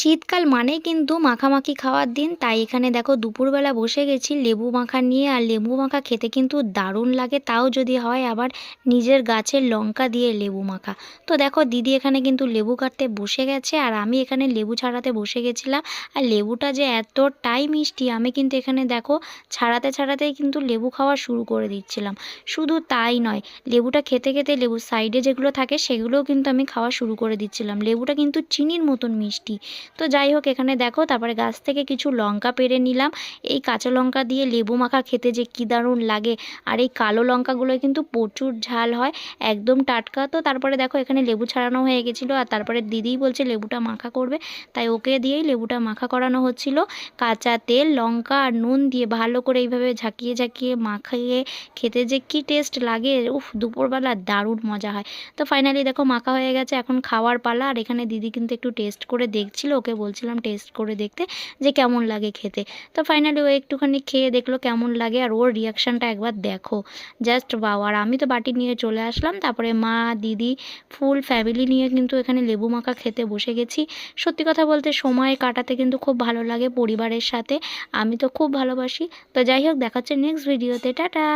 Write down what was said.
শীতকাল মানেই কিন্তু মাখামাখি খাওয়ার দিন। তাই এখানে দেখো দুপুরবেলা বসে গেছি লেবু মাখা নিয়ে। আর লেবু মাখা খেতে কিন্তু দারুণ লাগে, তাও যদি হয় আবার নিজের গাছের লঙ্কা দিয়ে লেবু মাখা। তো দেখো দিদি এখানে কিন্তু লেবু কাটতে বসে গেছে, আর আমি এখানে লেবু ছাড়াতে বসে গেছিলাম। আর লেবুটা যে এতটাই মিষ্টি, আমি কিন্তু এখানে দেখো ছাড়াতে ছাড়াতেই কিন্তু লেবু খাওয়া শুরু করে দিচ্ছিলাম। শুধু তাই নয়, লেবুটা খেতে খেতে লেবুর সাইডে যেগুলো থাকে সেগুলোও কিন্তু আমি খাওয়া শুরু করে দিচ্ছিলাম। লেবুটা কিন্তু চিনির মতন মিষ্টি। তো যাই হোক, এখানে দেখো তারপরে গাছ থেকে কিছু লঙ্কা পেড়ে নিলাম। এই কাঁচা লঙ্কা দিয়ে লেবু মাখা খেতে যে কী দারুণ লাগে। আর এই কালো লঙ্কাগুলো কিন্তু প্রচুর ঝাল হয়, একদম টাটকা। তো তারপরে দেখো এখানে লেবু ছাড়ানো হয়ে গেছিলো, আর তারপরে দিদিই বলছে লেবুটা মাখা করবে, তাই ওকে দিয়েই লেবুটা মাখা করানো হচ্ছিল। কাঁচা তেল, লঙ্কা আর নুন দিয়ে ভালো করে এইভাবে ঝাঁকিয়ে ঝাঁকিয়ে মাখিয়ে খেতে যে কী টেস্ট লাগে, উফ, দুপুরবেলা দারুণ মজা হয়। তো ফাইনালি দেখো মাখা হয়ে গেছে, এখন খাওয়ার পালা। আর এখানে দিদি কিন্তু একটু টেস্ট করে দেখছিল, ওকে বলছিলাম টেস্ট করে দেখতে যে কেমন লাগে খেতে। তো ফাইনালি ও একটুখানি খেয়ে দেখলো কেমন লাগে, আর ওর রিয়াকশানটা একবার দেখো, জাস্ট ওয়াও। আর আমি তো বাটি নিয়ে চলে আসলাম, তারপরে মা, দিদি, ফুল ফ্যামিলি নিয়ে কিন্তু এখানে লেবু মাখা খেতে বসে গেছি। সত্যি কথা বলতে সময় কাটাতে কিন্তু খুব ভালো লাগে পরিবারের সাথে, আমি তো খুব ভালোবাসি। তো যাই হোক, দেখা হচ্ছে নেক্সট ভিডিওতে, টাটা।